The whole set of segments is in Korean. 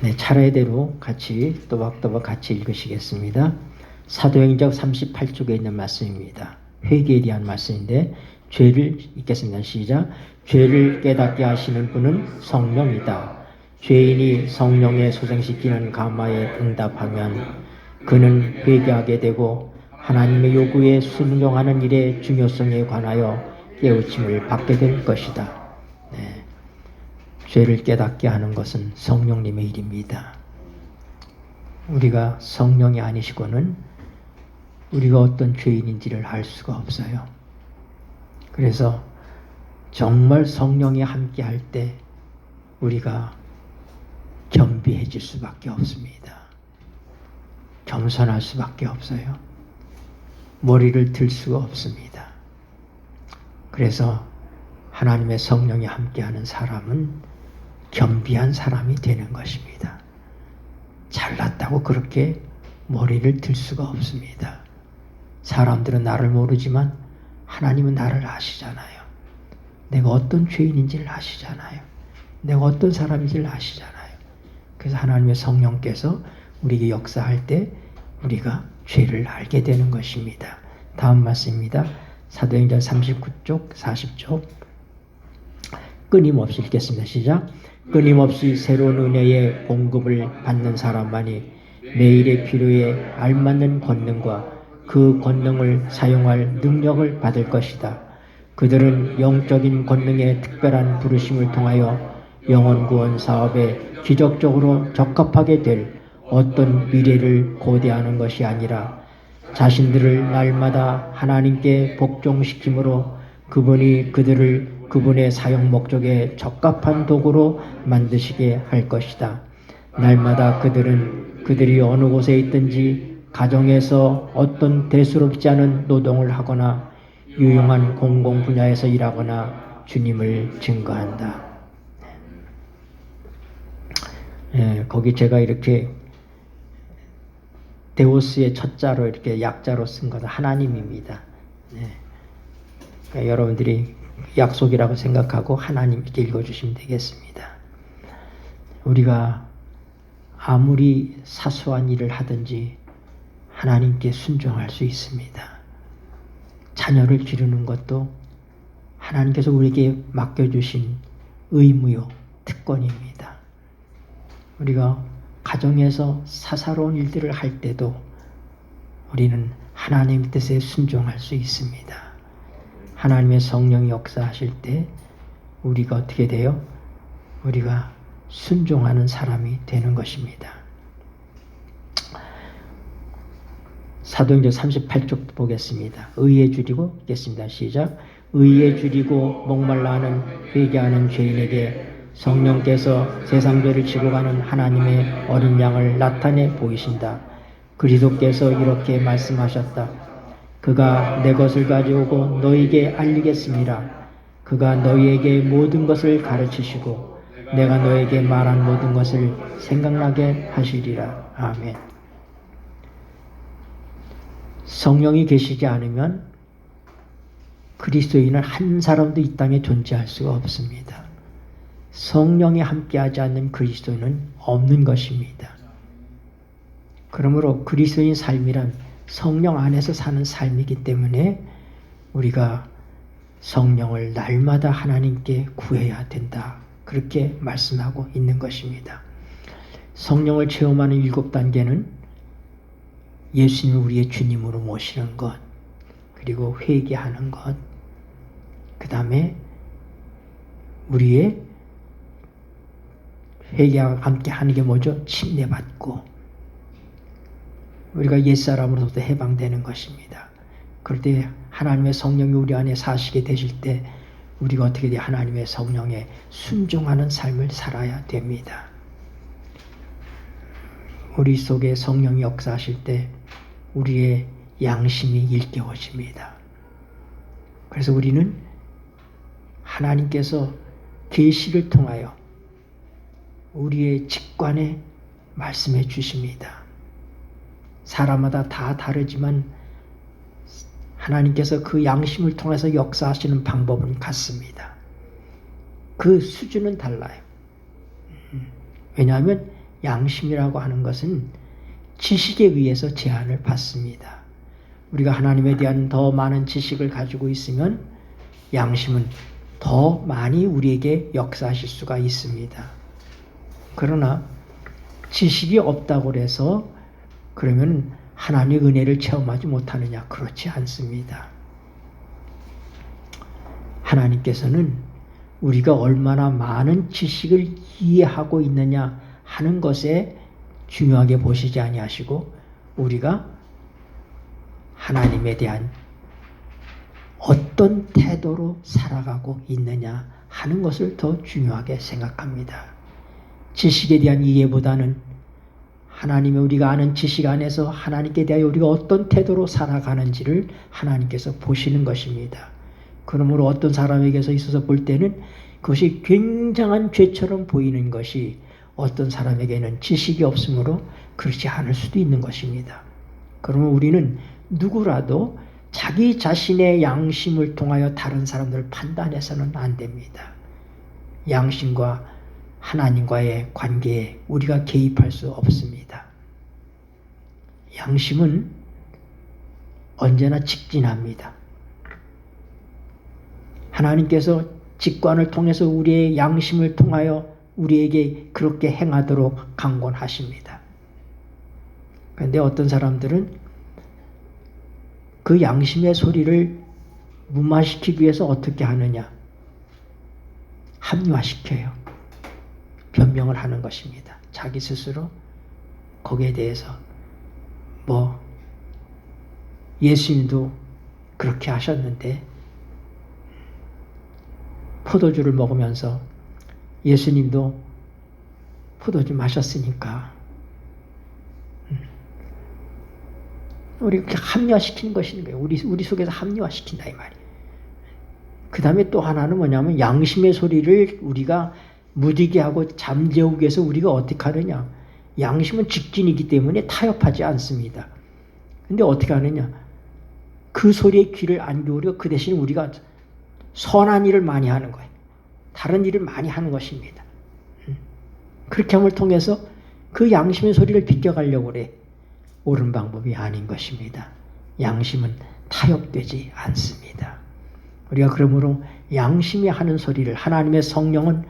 네, 차례대로 같이 또박또박 같이 읽으시겠습니다. 사도행전 38쪽에 있는 말씀입니다. 회개에 대한 말씀인데 죄를 읽겠습니다. 시작. 죄를 깨닫게 하시는 분은 성령이다. 죄인이 성령에 소생시키는 감화에 응답하면 그는 회개하게 되고 하나님의 요구에 순종하는 일의 중요성에 관하여 깨우침을 받게 될 것이다. 네. 죄를 깨닫게 하는 것은 성령님의 일입니다. 우리가 성령이 아니시고는 우리가 어떤 죄인인지를 알 수가 없어요. 그래서 정말 성령이 함께 할 때 우리가 겸비해질 수밖에 없습니다. 겸손할 수밖에 없어요. 머리를 들 수가 없습니다. 그래서 하나님의 성령이 함께하는 사람은 겸비한 사람이 되는 것입니다. 잘났다고 그렇게 머리를 들 수가 없습니다. 사람들은 나를 모르지만 하나님은 나를 아시잖아요. 내가 어떤 죄인인지를 아시잖아요. 내가 어떤 사람인지를 아시잖아요. 그래서 하나님의 성령께서 우리에게 역사할 때 우리가 죄를 알게 되는 것입니다. 다음 말씀입니다. 사도행전 39쪽 40쪽 끊임없이 읽겠습니다. 시작. 끊임없이 새로운 은혜의 공급을 받는 사람만이 매일의 필요에 알맞는 권능과 그 권능을 사용할 능력을 받을 것이다. 그들은 영적인 권능의 특별한 부르심을 통하여 영혼 구원 사업에 기적적으로 적합하게 될 어떤 미래를 고대하는 것이 아니라 자신들을 날마다 하나님께 복종시킴으로 그분이 그들을 그분의 사용 목적에 적합한 도구로 만드시게 할 것이다. 날마다 그들이 어느 곳에 있든지 가정에서 어떤 대수롭지 않은 노동을 하거나 유용한 공공 분야에서 일하거나 주님을 증거한다. 거기 제가 이렇게 데오스의 첫자로 이렇게 약자로 쓴 것은 하나님입니다. 그러니까 여러분들이 약속이라고 생각하고 하나님 이렇게 읽어주시면 되겠습니다. 우리가 아무리 사소한 일을 하든지 하나님께 순종할 수 있습니다. 자녀를 기르는 것도 하나님께서 우리에게 맡겨주신 의무요, 특권입니다. 우리가 가정에서 사사로운 일들을 할 때도 우리는 하나님의 뜻에 순종할 수 있습니다. 하나님의 성령이 역사하실 때 우리가 어떻게 돼요? 우리가 순종하는 사람이 되는 것입니다. 사도행전 38쪽 보겠습니다. 의에 줄이고 읽겠습니다. 시작. 의에 줄이고 목말라 하는 회개하는 죄인에게 성령께서 세상 죄를 지고 가는 하나님의 어린 양을 나타내 보이신다. 그리스도께서 이렇게 말씀하셨다. 그가 내 것을 가져오고 너희에게 알리겠습니다. 그가 너희에게 모든 것을 가르치시고 내가 너희에게 말한 모든 것을 생각나게 하시리라. 아멘. 성령이 계시지 않으면 그리스도인은 한 사람도 이 땅에 존재할 수가 없습니다. 성령이 함께하지 않는 그리스도인은 없는 것입니다. 그러므로 그리스도인 삶이란 성령 안에서 사는 삶이기 때문에 우리가 성령을 날마다 하나님께 구해야 된다. 그렇게 말씀하고 있는 것입니다. 성령을 체험하는 7단계는 예수님을 우리의 주님으로 모시는 것, 그리고 회개하는 것, 그 다음에 우리의 회개와 함께 하는 게 뭐죠? 침례받고 우리가 옛사람으로부터 해방되는 것입니다. 그럴 때 하나님의 성령이 우리 안에 사시게 되실 때 우리가 어떻게 돼? 하나님의 성령에 순종하는 삶을 살아야 됩니다. 우리 속에 성령이 역사하실 때 우리의 양심이 일깨워집니다. 그래서 우리는 하나님께서 계시를 통하여 우리의 직관에 말씀해 주십니다. 사람마다 다 다르지만 하나님께서 그 양심을 통해서 역사하시는 방법은 같습니다. 그 수준은 달라요. 왜냐하면 양심이라고 하는 것은 지식에 의해서 제한을 받습니다. 우리가 하나님에 대한 더 많은 지식을 가지고 있으면 양심은 더 많이 우리에게 역사하실 수가 있습니다. 그러나 지식이 없다고 해서 그러면 하나님의 은혜를 체험하지 못하느냐? 그렇지 않습니다. 하나님께서는 우리가 얼마나 많은 지식을 이해하고 있느냐 하는 것에 중요하게 보시지 아니하시고 우리가 하나님에 대한 어떤 태도로 살아가고 있느냐 하는 것을 더 중요하게 생각합니다. 지식에 대한 이해보다는 하나님의 우리가 아는 지식 안에서 하나님께 대하여 우리가 어떤 태도로 살아가는지를 하나님께서 보시는 것입니다. 그러므로 어떤 사람에게서 있어서 볼 때는 그것이 굉장한 죄처럼 보이는 것이 어떤 사람에게는 지식이 없으므로 그렇지 않을 수도 있는 것입니다. 그러면 우리는 누구라도 자기 자신의 양심을 통하여 다른 사람들을 판단해서는 안 됩니다. 양심과 하나님과의 관계에 우리가 개입할 수 없습니다. 양심은 언제나 직진합니다. 하나님께서 직관을 통해서 우리의 양심을 통하여 우리에게 그렇게 행하도록 강권하십니다. 그런데 어떤 사람들은 그 양심의 소리를 무마시키기 위해서 어떻게 하느냐? 합리화시켜요. 변명을 하는 것입니다. 자기 스스로 거기에 대해서 예수님도 그렇게 하셨는데 포도주를 먹으면서 예수님도 포도주 마셨으니까 우리 이렇게 합리화시키는 것인 거예요. 우리 속에서 합리화시킨다 이 말이에요. 그 다음에 또 하나는 뭐냐면 양심의 소리를 우리가 무디게 하고 잠재우기 위해서 우리가 어떻게 하느냐. 양심은 직진이기 때문에 타협하지 않습니다. 근데 어떻게 하느냐. 그 소리에 귀를 안 기울여 그 대신 우리가 선한 일을 많이 하는 거예요. 다른 일을 많이 하는 것입니다. 그렇게 함을 통해서 그 양심의 소리를 비껴가려고 그래. 옳은 방법이 아닌 것입니다. 양심은 타협되지 않습니다. 우리가 그러므로 양심이 하는 소리를 하나님의 성령은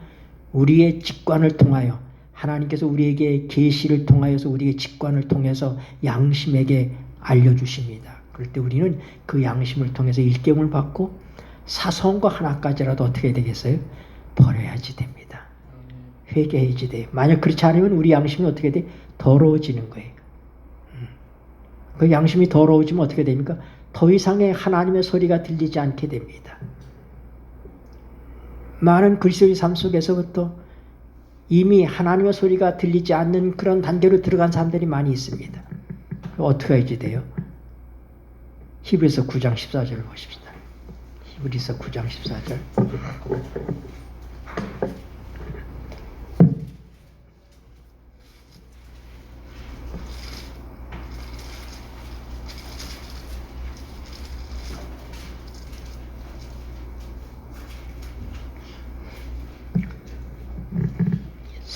우리의 직관을 통하여 하나님께서 우리에게 계시를 통하여서 우리의 직관을 통해서 양심에게 알려주십니다. 그럴 때 우리는 그 양심을 통해서 일깨움을 받고 사소한 거 하나까지라도 어떻게 되겠어요? 버려야지 됩니다. 회개해야지 돼요. 만약 그렇지 않으면 우리 양심이 어떻게 돼? 더러워지는 거예요. 그 양심이 더러워지면 어떻게 됩니까? 더 이상의 하나님의 소리가 들리지 않게 됩니다. 많은 그리스도의 삶 속에서부터 이미 하나님의 소리가 들리지 않는 그런 단계로 들어간 사람들이 많이 있습니다. 어떻게 해야지 돼요? 히브리서 9장 14절을 보십시다. 히브리서 9장 14절.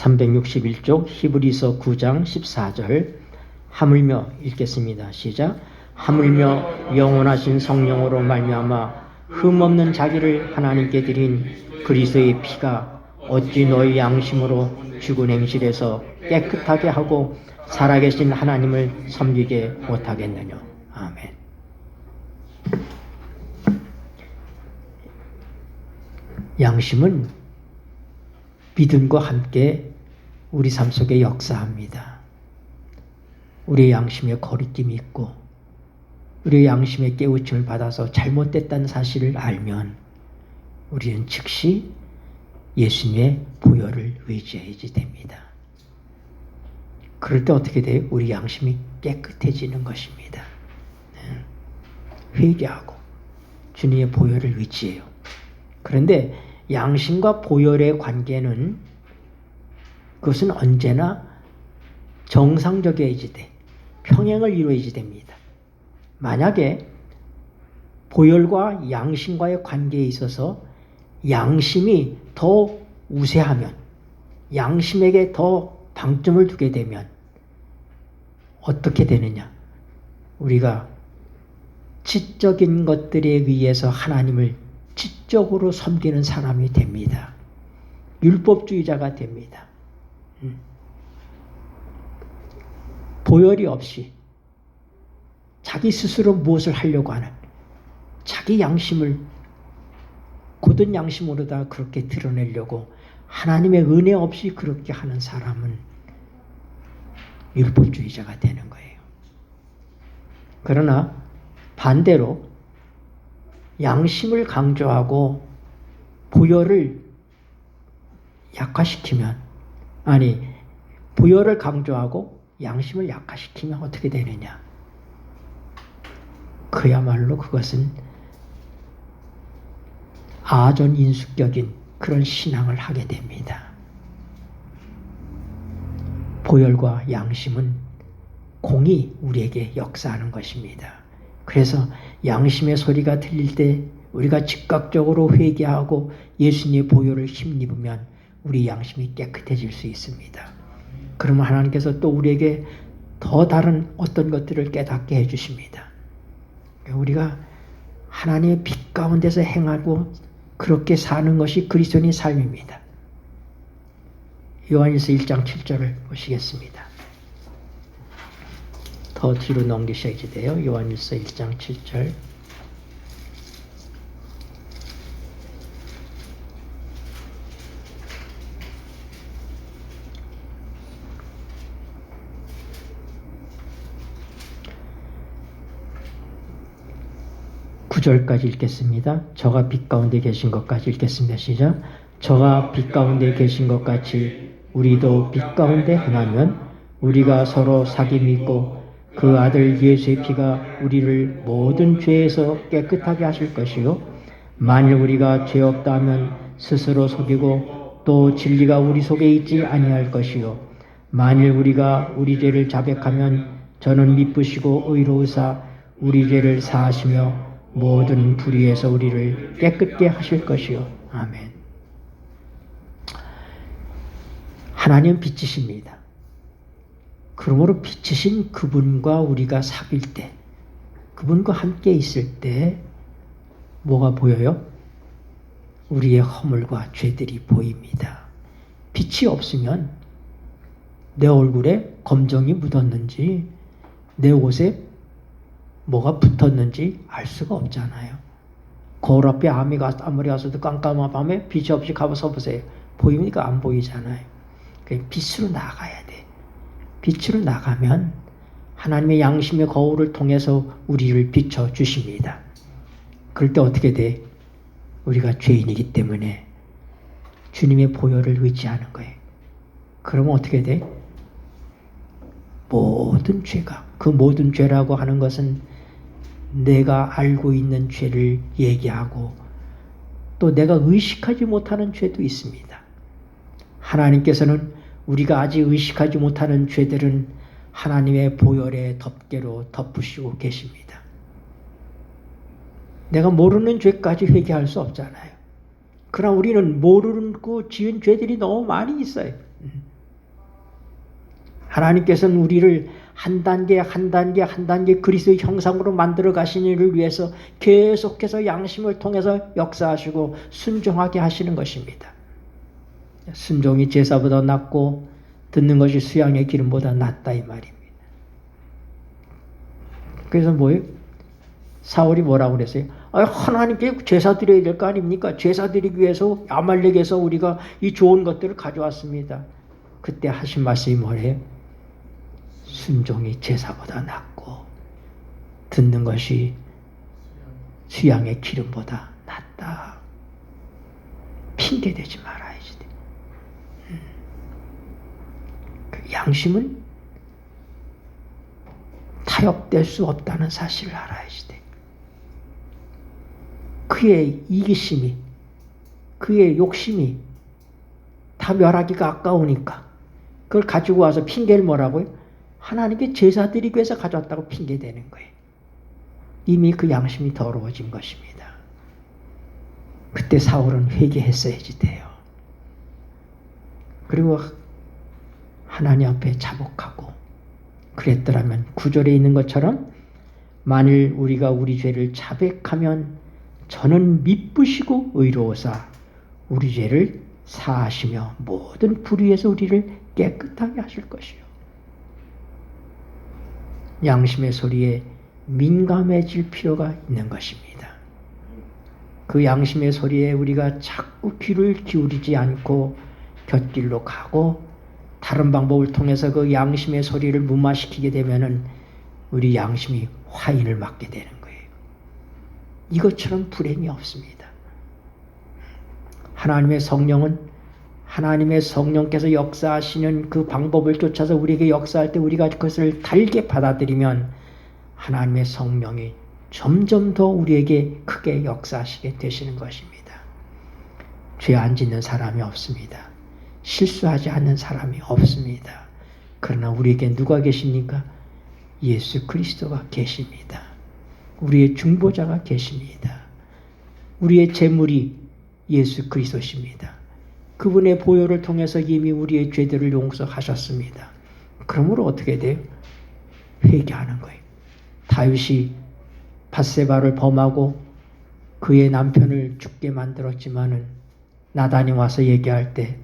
361쪽 히브리서 9장 14절 하물며 읽겠습니다. 시작. 하물며 영원하신 성령으로 말미암아 흠없는 자기를 하나님께 드린 그리스도의 피가 어찌 너희 양심으로 죽은 행실에서 깨끗하게 하고 살아계신 하나님을 섬기게 못하겠느냐. 아멘. 양심은 믿음과 함께 우리 삶 속에 역사합니다. 우리의 양심에 거리낌이 있고 우리의 양심에 깨우침을 받아서 잘못됐다는 사실을 알면 우리는 즉시 예수님의 보혈을 의지해야지 됩니다. 그럴 때 어떻게 돼요? 우리 양심이 깨끗해지는 것입니다. 회개하고 주님의 보혈을 의지해요. 그런데 양심과 보혈의 관계는 그것은 언제나 정상적이어야지 돼. 평행을 이루어야지 됩니다. 만약에 보혈과 양심과의 관계에 있어서 양심이 더 우세하면 양심에게 더 방점을 두게 되면 어떻게 되느냐? 우리가 지적인 것들에 의해서 하나님을 지적으로 섬기는 사람이 됩니다. 율법주의자가 됩니다. 보혈이 없이 자기 스스로 무엇을 하려고 하는 자기 양심을 고든 양심으로다 그렇게 드러내려고 하나님의 은혜 없이 그렇게 하는 사람은 율법주의자가 되는 거예요. 그러나 반대로 양심을 강조하고 보혈을 약화시키면, 아니 보혈을 강조하고 양심을 약화시키면 어떻게 되느냐? 그야말로 그것은 아전인수격인 그런 신앙을 하게 됩니다. 보혈과 양심은 공이 우리에게 역사하는 것입니다. 그래서 양심의 소리가 들릴 때 우리가 즉각적으로 회개하고 예수님의 보혈을 힘입으면 우리 양심이 깨끗해질 수 있습니다. 그러면 하나님께서 또 우리에게 더 다른 어떤 것들을 깨닫게 해주십니다. 우리가 하나님의 빛 가운데서 행하고 그렇게 사는 것이 그리스도인의 삶입니다. 요한일서 1장 7절을 보시겠습니다. 더 뒤로 넘기셔야지 돼요. 요한일서 1장 7절. 구절까지 읽겠습니다. 저가 빛 가운데 계신 것까지 읽겠습니다. 시작. 저가 빛 가운데 계신 것 같이 우리도 빛 가운데 행하면 우리가 서로 사귐이 있고 그 아들 예수의 피가 우리를 모든 죄에서 깨끗하게 하실 것이요 만일 우리가 죄 없다 하면 스스로 속이고 또 진리가 우리 속에 있지 아니할 것이요 만일 우리가 우리 죄를 자백하면 저는 미쁘시고 의로우사 우리 죄를 사하시며 모든 불의에서 우리를 깨끗게 하실 것이요. 아멘. 하나님 빛이십니다. 그러므로 빛이신 그분과 우리가 사귈 때, 그분과 함께 있을 때 뭐가 보여요? 우리의 허물과 죄들이 보입니다. 빛이 없으면 내 얼굴에 검정이 묻었는지 내 옷에 뭐가 붙었는지 알 수가 없잖아요. 거울 앞에 아무리 가서도 깜깜한 밤에 빛이 없이 가서 보세요. 보입니까? 안 보이잖아요. 빛으로 나가야 돼. 빛으로 나가면 하나님의 양심의 거울을 통해서 우리를 비춰주십니다. 그럴 때 어떻게 돼? 우리가 죄인이기 때문에 주님의 보혈을 의지하는 거예요. 그러면 어떻게 돼? 모든 죄가, 그 모든 죄라고 하는 것은 내가 알고 있는 죄를 얘기하고 또 내가 의식하지 못하는 죄도 있습니다. 하나님께서는 우리가 아직 의식하지 못하는 죄들은 하나님의 보혈의 덮개로 덮으시고 계십니다. 내가 모르는 죄까지 회개할 수 없잖아요. 그러나 우리는 모르고 지은 죄들이 너무 많이 있어요. 하나님께서는 우리를 한 단계 한 단계 한 단계 그리스도의 형상으로 만들어 가시는 일을 위해서 계속해서 양심을 통해서 역사하시고 순종하게 하시는 것입니다. 순종이 제사보다 낫고 듣는 것이 수양의 기름보다 낫다 이 말입니다. 그래서 뭐예요? 사울이 뭐라고 그랬어요? 하나님께 제사 드려야 될 거 아닙니까? 제사 드리기 위해서 아말렉에서 우리가 이 좋은 것들을 가져왔습니다. 그때 하신 말씀이 뭐래요? 순종이 제사보다 낫고 듣는 것이 수양의 기름보다 낫다. 핑계대지 말아야지. 그 양심은 타협될 수 없다는 사실을 알아야지 돼. 그의 이기심이, 그의 욕심이 다 멸하기가 아까우니까 그걸 가지고 와서 핑계를 뭐라고요? 하나님께 제사 드리기 위해서 가져왔다고 핑계대는 거예요. 이미 그 양심이 더러워진 것입니다. 그때 사울은 회개했어야지 돼요. 그리고 하나님 앞에 자복하고 그랬더라면 9절에 있는 것처럼 만일 우리가 우리 죄를 자백하면 저는 미쁘시고 의로우사 우리 죄를 사하시며 모든 불의에서 우리를 깨끗하게 하실 것이요. 양심의 소리에 민감해질 필요가 있는 것입니다. 그 양심의 소리에 우리가 자꾸 귀를 기울이지 않고 곁길로 가고 다른 방법을 통해서 그 양심의 소리를 무마시키게 되면은 우리 양심이 화인을 맞게 되는 거예요. 이것처럼 불행이 없습니다. 하나님의 성령은 하나님의 성령께서 역사하시는 그 방법을 쫓아서 우리에게 역사할 때 우리가 그것을 달게 받아들이면 하나님의 성령이 점점 더 우리에게 크게 역사하시게 되시는 것입니다. 죄 안 짓는 사람이 없습니다. 실수하지 않는 사람이 없습니다. 그러나 우리에게 누가 계십니까? 예수 그리스도가 계십니다. 우리의 중보자가 계십니다. 우리의 재물이 예수 그리스도십니다. 그분의 보혈을 통해서 이미 우리의 죄들을 용서하셨습니다. 그러므로 어떻게 돼요? 회개하는 거예요. 다윗이 밧세바를 범하고 그의 남편을 죽게 만들었지만은 나단이 와서 얘기할 때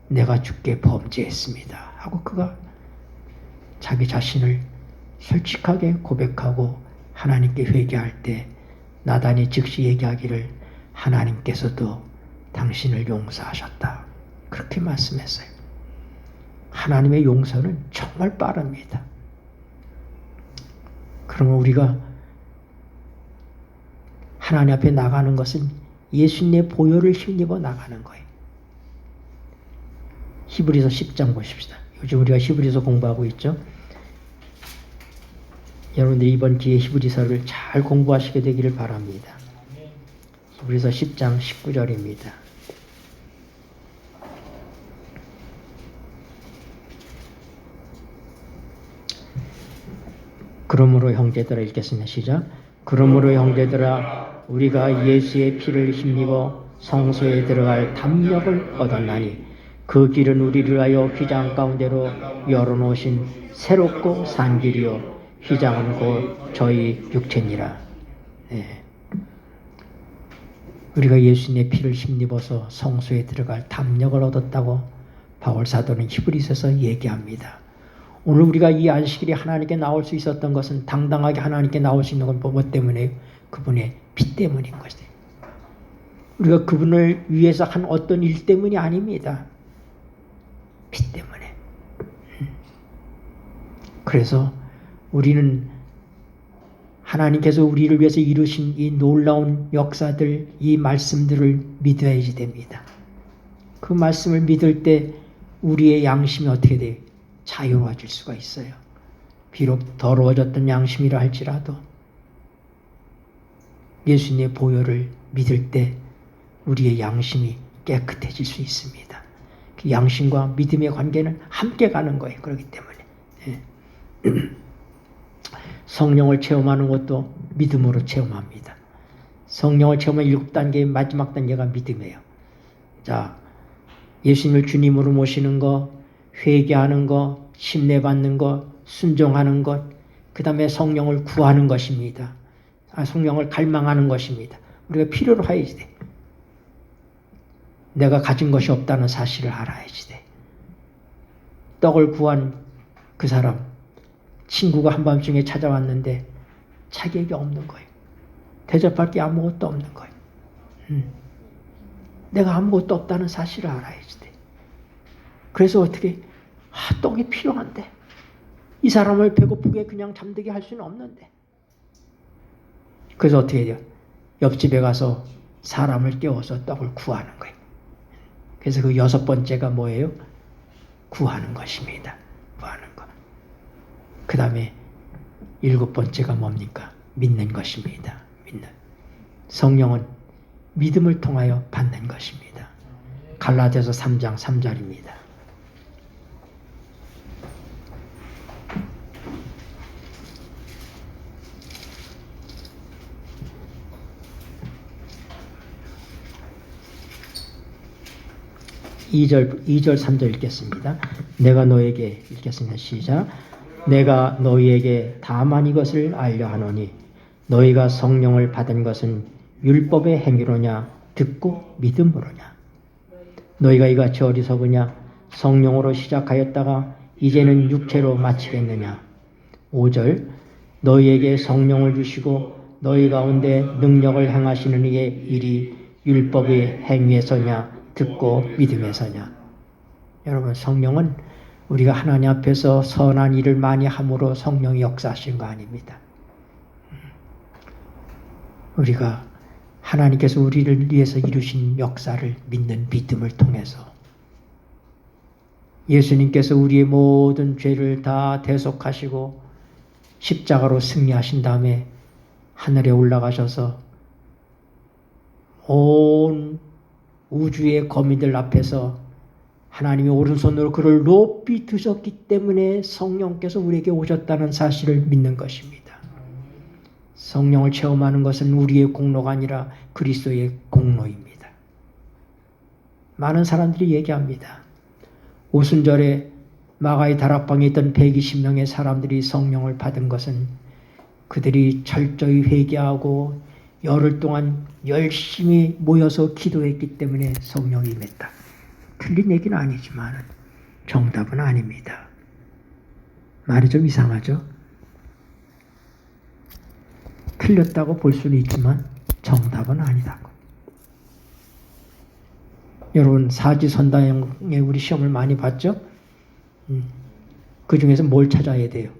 내가 죽게 범죄했습니다 하고 그가 자기 자신을 솔직하게 고백하고 하나님께 회개할 때 나단이 즉시 얘기하기를 하나님께서도 당신을 용서하셨다. 그렇게 말씀했어요. 하나님의 용서는 정말 빠릅니다. 그러면 우리가 하나님 앞에 나가는 것은 예수님의 보혈을 힘입어 나가는 거예요. 히브리서 10장 보십시다. 요즘 우리가 히브리서 공부하고 있죠. 여러분들이 이번 기회에 히브리서를 잘 공부하시게 되기를 바랍니다. 히브리서 10장 19절입니다. 그러므로 형제들아 읽겠습니다. 시작. 그러므로 형제들아 우리가 예수의 피를 힘입어 성소에 들어갈 담력을 얻었나니 그 길은 우리를 위하여 휘장 가운데로 열어놓으신 새롭고 산 길이요 휘장은 곧 저희 육체니라. 네. 우리가 예수님의 피를 힘입어서 성소에 들어갈 담력을 얻었다고 바울 사도는 히브리서에서 얘기합니다. 오늘 우리가 이 안식일에 하나님께 나올 수 있었던 것은 당당하게 하나님께 나올 수 있는 건 뭐 때문에? 그분의 피 때문인 것이에요. 우리가 그분을 위해서 한 어떤 일 때문이 아닙니다. 피 때문에. 그래서 우리는 하나님께서 우리를 위해서 이루신 이 놀라운 역사들, 이 말씀들을 믿어야지 됩니다. 그 말씀을 믿을 때 우리의 양심이 어떻게 돼요? 자유로워질 수가 있어요. 비록 더러워졌던 양심이라 할지라도 예수님의 보혈을 믿을 때 우리의 양심이 깨끗해질 수 있습니다. 그 양심과 믿음의 관계는 함께 가는 거예요. 그렇기 때문에 성령을 체험하는 것도 믿음으로 체험합니다. 성령을 체험하는 7단계의 마지막 단계가 믿음이에요. 자, 예수님을 주님으로 모시는 것, 회개하는 것, 심례받는 것, 순종하는 것, 그 다음에 성령을 구하는 것입니다. 성령을 갈망하는 것입니다. 우리가 필요로 해야지 돼. 내가 가진 것이 없다는 사실을 알아야지 돼. 떡을 구한 그 사람, 친구가 한밤중에 찾아왔는데 자기에게 없는 거예요. 대접할 게 아무것도 없는 거예요. 내가 아무것도 없다는 사실을 알아야지 돼. 그래서 어떻게 떡이 필요한데 이 사람을 배고프게 그냥 잠들게 할 수는 없는데 그래서 어떻게 해요? 옆집에 가서 사람을 깨워서 떡을 구하는 거예요. 그래서 그 6번째가 뭐예요? 구하는 것입니다. 구하는 것. 그 다음에 7번째가 뭡니까? 믿는 것입니다. 믿는. 성령은 믿음을 통하여 받는 것입니다. 갈라디아서 3장 3절입니다. 2절 3절 읽겠습니다. 내가 너에게 읽겠습니다. 시작. 내가 너희에게 다만 이것을 알려 하노니 너희가 성령을 받은 것은 율법의 행위로냐 듣고 믿음으로냐. 너희가 이같이 어리석으냐 성령으로 시작하였다가 이제는 육체로 마치겠느냐. 5절 너희에게 성령을 주시고 너희 가운데 능력을 행하시는 이의 일이 율법의 행위에서냐 듣고 믿음에서냐. 여러분, 성령은 우리가 하나님 앞에서 선한 일을 많이 함으로 성령이 역사하시는 거 아닙니다. 우리가 하나님께서 우리를 위해서 이루신 역사를 믿는 믿음을 통해서 예수님께서 우리의 모든 죄를 다 대속하시고 십자가로 승리하신 다음에 하늘에 올라가셔서 온 우주의 거민들 앞에서 하나님의 오른손으로 그를 높이 드셨기 때문에 성령께서 우리에게 오셨다는 사실을 믿는 것입니다. 성령을 체험하는 것은 우리의 공로가 아니라 그리스도의 공로입니다. 많은 사람들이 얘기합니다. 오순절에 마가의 다락방에 있던 120명의 사람들이 성령을 받은 것은 그들이 철저히 회개하고 열흘 동안 열심히 모여서 기도했기 때문에 성령이 임했다. 틀린 얘기는 아니지만 정답은 아닙니다. 말이 좀 이상하죠? 틀렸다고 볼 수는 있지만 정답은 아니다고. 여러분, 사지선다형에 우리 시험을 많이 봤죠? 그 중에서 뭘 찾아야 돼요?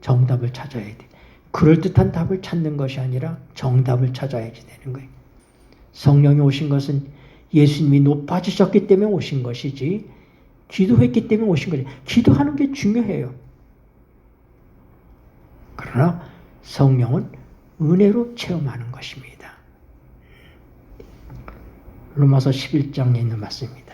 정답을 찾아야 돼. 그럴듯한 답을 찾는 것이 아니라 정답을 찾아야지 되는 거예요. 성령이 오신 것은 예수님이 높아지셨기 때문에 오신 것이지 기도했기 때문에 오신 거지. 기도하는 게 중요해요. 그러나 성령은 은혜로 체험하는 것입니다. 로마서 11장에 있는 말씀입니다.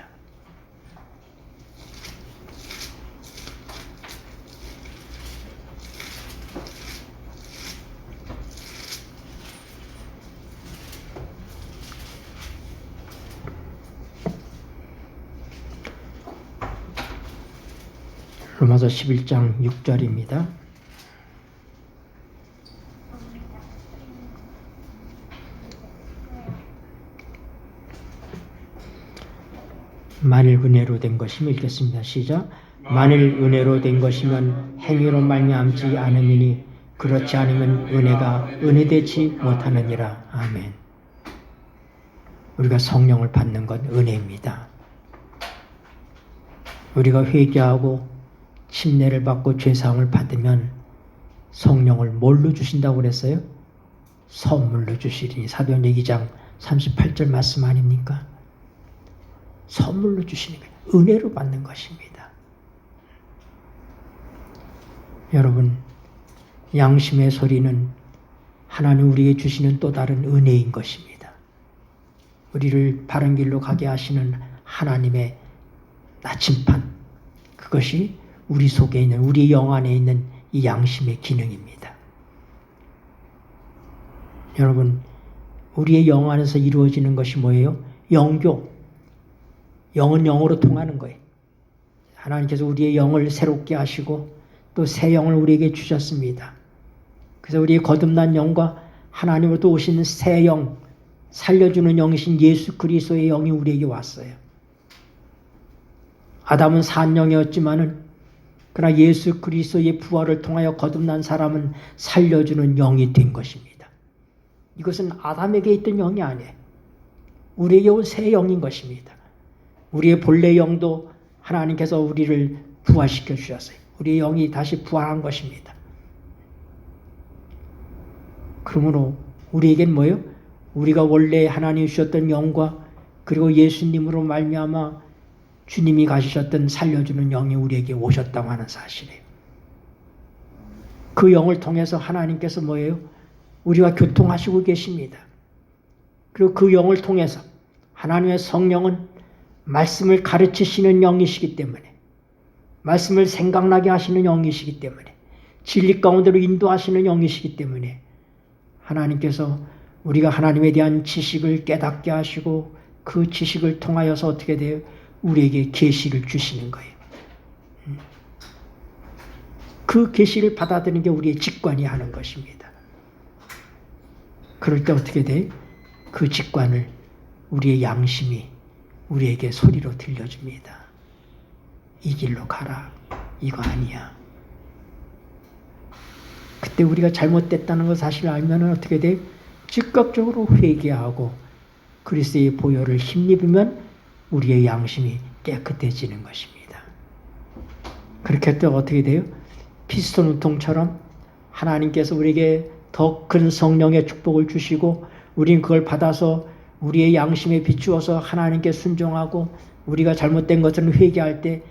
로마서 11장 6절입니다. 만일 은혜로 된 것이면 읽겠습니다. 시작. 만일 은혜로 된 것이면 행위로 말미암지 않으니 그렇지 않으면 은혜가 은혜되지 못하느니라. 아멘. 우리가 성령을 받는 건 은혜입니다. 우리가 회개하고 침례를 받고 죄사함을 받으면 성령을 뭘로 주신다고 그랬어요? 선물로 주시리니. 사도행전 2장 38절 말씀 아닙니까? 선물로 주시는 거예요. 은혜로 받는 것입니다. 여러분, 양심의 소리는 하나님 우리에게 주시는 또 다른 은혜인 것입니다. 우리를 바른 길로 가게 하시는 하나님의 나침판, 그것이 우리 속에 있는, 우리 영 안에 있는 이 양심의 기능입니다. 여러분, 우리의 영 안에서 이루어지는 것이 뭐예요? 영교. 영은 영으로 통하는 거예요. 하나님께서 우리의 영을 새롭게 하시고 또 새 영을 우리에게 주셨습니다. 그래서 우리의 거듭난 영과 하나님으로부터 오시는 새 영, 살려주는 영이신 예수 그리스도의 영이 우리에게 왔어요. 아담은 산영이었지만은 그러나 예수 그리스도의 부활을 통하여 거듭난 사람은 살려주는 영이 된 것입니다. 이것은 아담에게 있던 영이 아니에요. 우리에게 온 새 영인 것입니다. 우리의 본래 영도 하나님께서 우리를 부활시켜 주셨어요. 우리의 영이 다시 부활한 것입니다. 그러므로 우리에겐 뭐예요? 우리가 원래 하나님이 주셨던 영과 그리고 예수님으로 말미암아 주님이 가지셨던 살려주는 영이 우리에게 오셨다고 하는 사실이에요. 그 영을 통해서 하나님께서 뭐예요? 우리와 교통하시고 계십니다. 그리고 그 영을 통해서 하나님의 성령은 말씀을 가르치시는 영이시기 때문에, 말씀을 생각나게 하시는 영이시기 때문에, 진리 가운데로 인도하시는 영이시기 때문에 하나님께서 우리가 하나님에 대한 지식을 깨닫게 하시고 그 지식을 통하여서 어떻게 돼요? 우리에게 계시를 주시는 거예요. 그 계시를 받아들이는 게 우리의 직관이 하는 것입니다. 그럴 때 어떻게 돼? 그 직관을 우리의 양심이 우리에게 소리로 들려줍니다. 이 길로 가라. 이거 아니야. 그때 우리가 잘못됐다는 걸 사실 알면 어떻게 돼? 즉각적으로 회개하고 그리스도의 보혈을 힘입으면 우리의 양심이 깨끗해지는 것입니다. 그렇게 할 때 어떻게 돼요? 피스톤 우통처럼 하나님께서 우리에게 더 큰 성령의 축복을 주시고 우리는 그걸 받아서 우리의 양심에 비추어서 하나님께 순종하고 우리가 잘못된 것을 회개할 때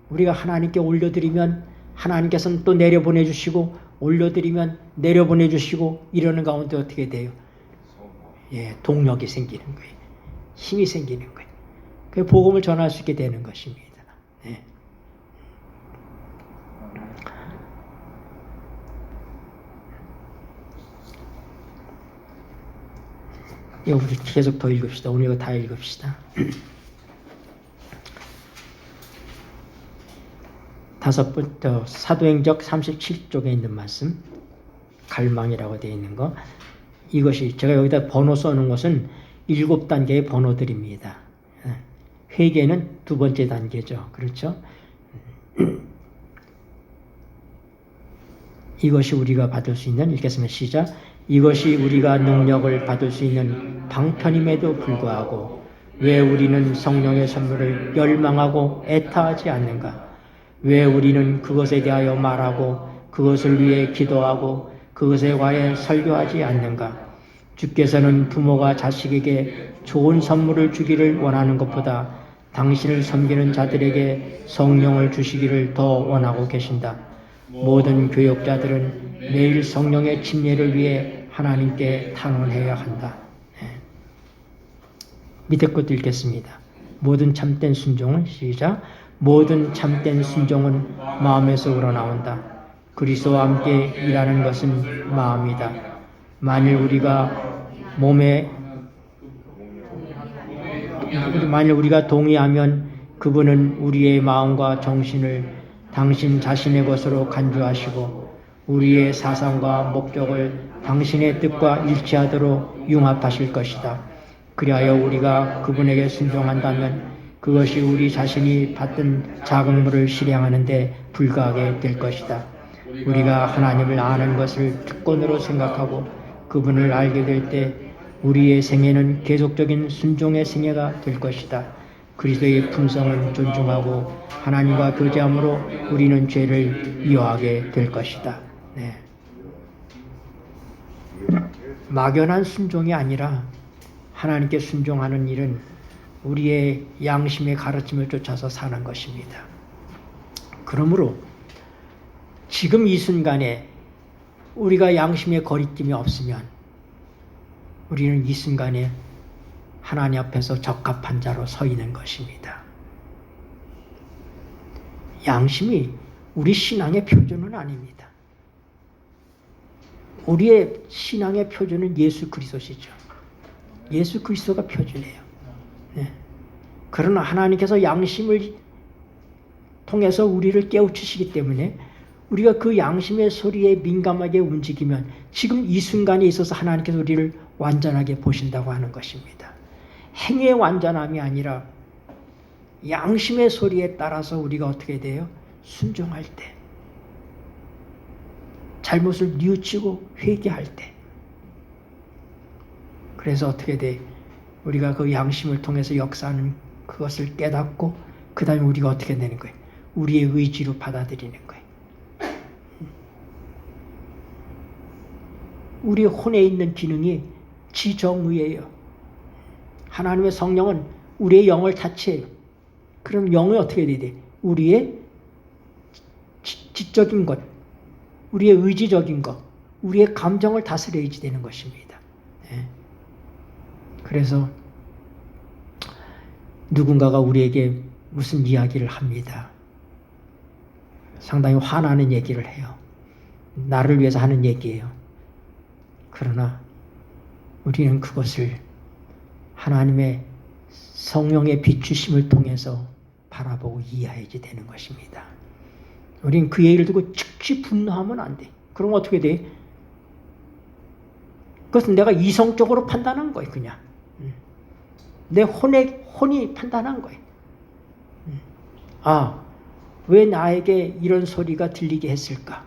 우리가 하나님께 올려드리면 하나님께서는 또 내려보내 주시고 올려드리면 내려보내 주시고 이러는 가운데 어떻게 돼요? 예, 동력이 생기는 거예요. 힘이 생기는 거예요. 그 복음을 전할 수 있게 되는 것입니다. 예. 이거 우리 계속 더 읽읍시다. 오늘 이거 다 읽읍시다. 다섯 번째 사도행적 37쪽에 있는 말씀, 갈망이라고 되어 있는 거. 이것이 제가 여기다 번호 써놓은 것은 7단계의 번호들입니다. 회개는 두 번째 단계죠. 그렇죠? 이것이 우리가 받을 수 있는, 읽겠습니다. 시작. 이것이 우리가 능력을 받을 수 있는 방편임에도 불구하고 왜 우리는 성령의 선물을 열망하고 애타하지 않는가? 왜 우리는 그것에 대하여 말하고 그것을 위해 기도하고 그것에 관해 설교하지 않는가? 주께서는 부모가 자식에게 좋은 선물을 주기를 원하는 것보다 당신을 섬기는 자들에게 성령을 주시기를 더 원하고 계신다. 모든 교역자들은 매일 성령의 침례를 위해 하나님께 탄원해야 한다. 밑에 것도 읽겠습니다. 모든 참된 순종은 시작. 모든 참된 순종은 마음에서 우러나온다. 그리스도와 함께 일하는 것은 마음이다. 만일 우리가 동의하면 그분은 우리의 마음과 정신을 당신 자신의 것으로 간주하시고 우리의 사상과 목적을 당신의 뜻과 일치하도록 융합하실 것이다. 그리하여 우리가 그분에게 순종한다면 그것이 우리 자신이 받은 자극물을 실행하는 데 불과하게 될 것이다. 우리가 하나님을 아는 것을 특권으로 생각하고 그분을 알게 될 때 우리의 생애는 계속적인 순종의 생애가 될 것이다. 그리스도의 품성을 존중하고 하나님과 교제함으로 우리는 죄를 미워하게 될 것이다. 네. 막연한 순종이 아니라 하나님께 순종하는 일은 우리의 양심의 가르침을 쫓아서 사는 것입니다. 그러므로 지금 이 순간에 우리가 양심의 거리낌이 없으면 우리는 이 순간에 하나님 앞에서 적합한 자로 서 있는 것입니다. 양심이 우리 신앙의 표준은 아닙니다. 우리의 신앙의 표준은 예수 그리스도시죠. 예수 그리스도가 표준이에요. 네. 그러나 하나님께서 양심을 통해서 우리를 깨우치시기 때문에 우리가 그 양심의 소리에 민감하게 움직이면 지금 이 순간에 있어서 하나님께서 우리를 완전하게 보신다고 하는 것입니다. 행위의 완전함이 아니라 양심의 소리에 따라서 우리가 어떻게 돼요? 순종할 때, 잘못을 뉘우치고 회개할 때. 그래서 어떻게 돼? 우리가 그 양심을 통해서 역사하는 그것을 깨닫고 그 다음에 우리가 어떻게 되는 거예요? 우리의 의지로 받아들이는 거예요. 우리 혼에 있는 기능이 지정의예요. 하나님의 성령은 우리의 영을 다치해요. 그럼 영이 어떻게 돼야 돼? 우리의 지적인 것, 우리의 의지적인 것, 우리의 감정을 다스려야지 되는 것입니다. 네. 그래서 누군가가 우리에게 무슨 이야기를 합니다. 상당히 화나는 얘기를 해요. 나를 위해서 하는 얘기예요. 그러나 우리는 그것을 하나님의 성령의 비추심을 통해서 바라보고 이해해야지 되는 것입니다. 우린 그 얘기를 듣고 즉시 분노하면 안 돼. 그럼 어떻게 돼? 그것은 내가 이성적으로 판단한 거예요, 그냥. 내 혼이 판단한 거예요. 아, 왜 나에게 이런 소리가 들리게 했을까?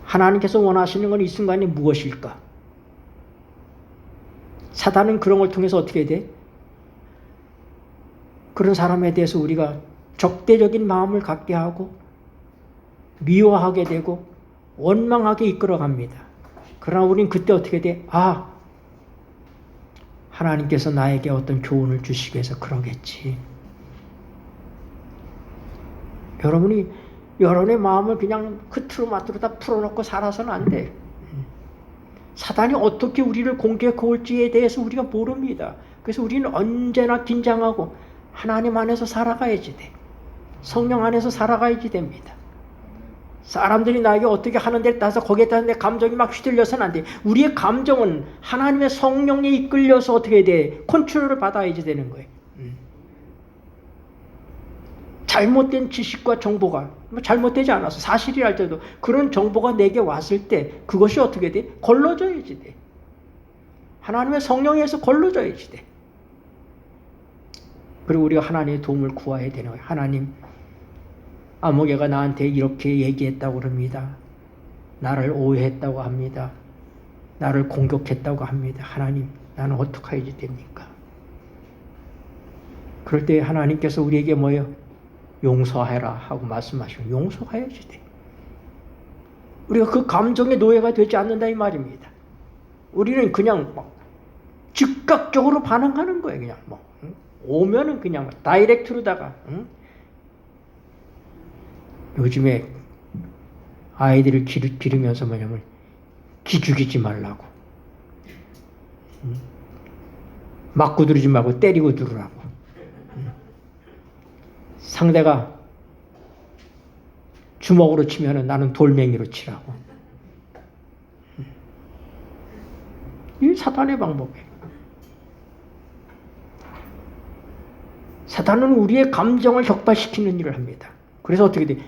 하나님께서 원하시는 건 이 순간에 무엇일까? 사단은 그런 걸 통해서 어떻게 돼? 그런 사람에 대해서 우리가 적대적인 마음을 갖게 하고 미워하게 되고 원망하게 이끌어갑니다. 그러나 우린 그때 어떻게 돼? 아, 하나님께서 나에게 어떤 교훈을 주시기 위해서 그러겠지. 여러분의 마음을 그냥 흐트러마트로 다 풀어놓고 살아서는 안 돼. 사단이 어떻게 우리를 공격해 올지에 대해서 우리가 모릅니다. 그래서 우리는 언제나 긴장하고 하나님 안에서 살아가야지 돼. 성령 안에서 살아가야지 됩니다. 사람들이 나에게 어떻게 하는데 따라서 거기에 따라서 내 감정이 막 휘둘려서는 안 돼. 우리의 감정은 하나님의 성령에 이끌려서 어떻게 돼? 컨트롤을 받아야지 되는 거예요. 잘못된 지식과 정보가 잘못되지 않아서 사실이랄 때도 그런 정보가 내게 왔을 때 그것이 어떻게 돼? 걸러져야지 돼. 하나님의 성령에서 걸러져야지 돼. 그리고 우리가 하나님의 도움을 구해야 되는 거예요. 하나님, 아무개가 나한테 이렇게 얘기했다고 그럽니다. 나를 오해했다고 합니다. 나를 공격했다고 합니다. 하나님, 나는 어떻게 해야지 됩니까? 그럴 때 하나님께서 우리에게 뭐예요? 용서해라 하고 말씀하시면 용서해야지 돼. 우리가 그 감정의 노예가 되지 않는다 이 말입니다. 우리는 그냥 막 즉각적으로 반응하는 거예요. 그냥 오면은 그냥 다이렉트로다가. 요즘에 아이들을 기르면서 뭐냐면 기죽이지 말라고. 맞고 두르지 말고 때리고 두르라고. 상대가 주먹으로 치면은 나는 돌멩이로 치라고. 이 사탄의 방법이에요. 사탄은 우리의 감정을 격발시키는 일을 합니다. 그래서 어떻게 돼?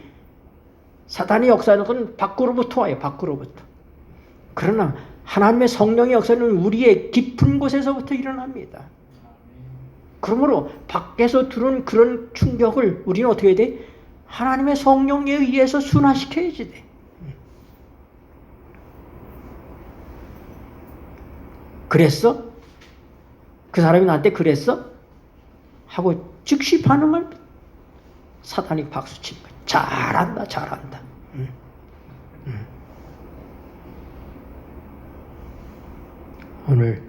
사탄의 역사는 건 밖으로부터 와요. 밖으로부터. 그러나 하나님의 성령의 역사는 우리의 깊은 곳에서부터 일어납니다. 그러므로 밖에서 들은 그런 충격을 우리는 어떻게 해야 돼? 하나님의 성령에 의해서 순화시켜야지 돼. 그랬어? 그 사람이 나한테 그랬어? 하고 즉시 반응을 사탄이 박수치는 거야. 잘한다, 잘한다. 오늘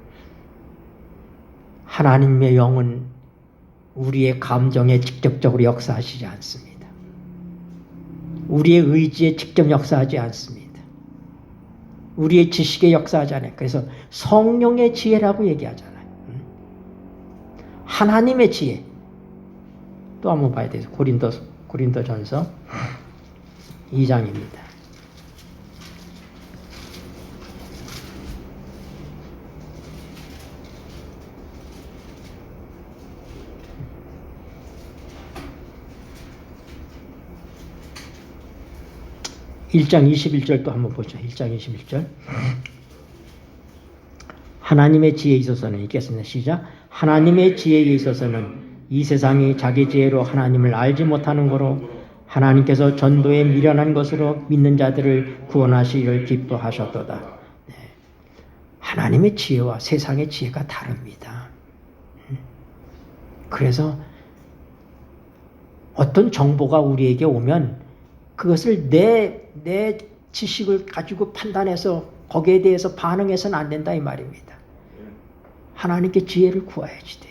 하나님의 영은 우리의 감정에 직접적으로 역사하시지 않습니다. 우리의 의지에 직접 역사하지 않습니다. 우리의 지식에 역사하지 않아요. 그래서 성령의 지혜라고 얘기하잖아요. 하나님의 지혜. 또 한번 봐야 돼요. 고린도전서 2장입니다. 1장 21절도 한번 보죠. 1장 21절. 하나님의 지혜에 있어서는 읽겠습니다. 시작. 하나님의 지혜에 있어서는 이 세상이 자기 지혜로 하나님을 알지 못하는 거로 하나님께서 전도에 미련한 것으로 믿는 자들을 구원하시기를 기뻐하셨도다. 네. 하나님의 지혜와 세상의 지혜가 다릅니다. 그래서 어떤 정보가 우리에게 오면 그것을 내 지식을 가지고 판단해서 거기에 대해서 반응해서는 안 된다 이 말입니다. 하나님께 지혜를 구해야지 돼.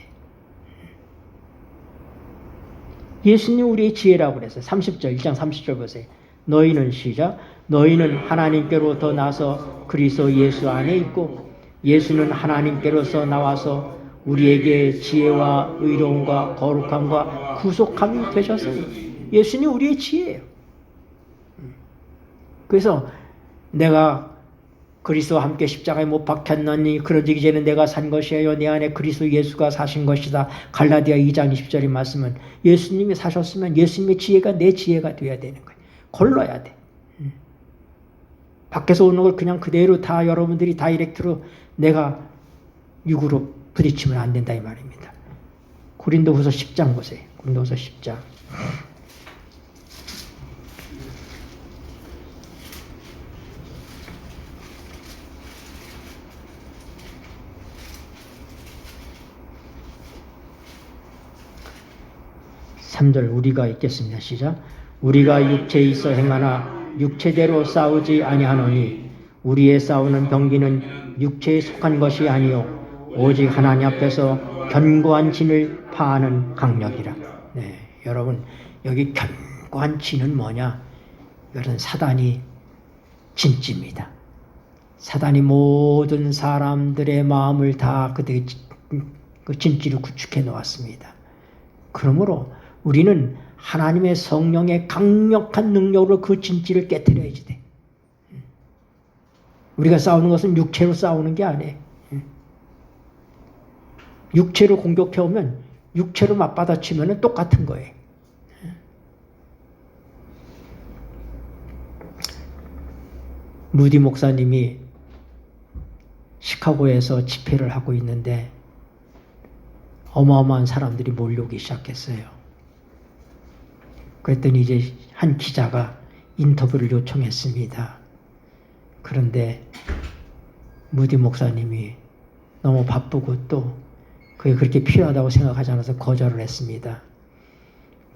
예수님 우리의 지혜라고 그랬어요. 30절, 1장 30절 보세요. 너희는 시작. 너희는 하나님께로부터 나서 그리스도 예수 안에 있고 예수는 하나님께로서 나와서 우리에게 지혜와 의로움과 거룩함과 구속함이 되셨어요. 예수님 우리의 지혜예요. 그래서 내가 그리스도와 함께 십자가에 못 박혔나니 그러지 이제는 내가 산 것이에요. 내 안에 그리스도 예수가 사신 것이다. 갈라디아 2장 20절의 말씀은 예수님이 사셨으면 예수님의 지혜가 내 지혜가 되어야 되는 거예요. 걸러야 돼. 밖에서 오는 걸 그냥 그대로 다 여러분들이 다이렉트로 내가 육으로 부딪히면 안 된다 이 말입니다. 고린도후서 10장 보세요. 고린도후서 10장. (3절) 우리가 읽겠습니다. 시작. 우리가 육체에 있어 행하나 육체대로 싸우지 아니하노니 우리의 싸우는 병기는 육체에 속한 것이 아니요 오직 하나님 앞에서 견고한 진을 파하는 강력이라. 네, 여러분 여기 견고한 진은 뭐냐? 이것은 사단이 진찌입니다. 사단이 모든 사람들의 마음을 다 그 진찌로 구축해 놓았습니다. 그러므로 우리는 하나님의 성령의 강력한 능력으로 그 진찌를 깨트려야지 돼. 우리가 싸우는 것은 육체로 싸우는 게 아니에요. 육체로 공격해 오면 육체로 맞받아치면 똑같은 거예요. 무디 목사님이 시카고에서 집회를 하고 있는데 어마어마한 사람들이 몰려오기 시작했어요. 그랬더니 이제 한 기자가 인터뷰를 요청했습니다. 그런데 무디 목사님이 너무 바쁘고 또 그게 그렇게 필요하다고 생각하지 않아서 거절을 했습니다.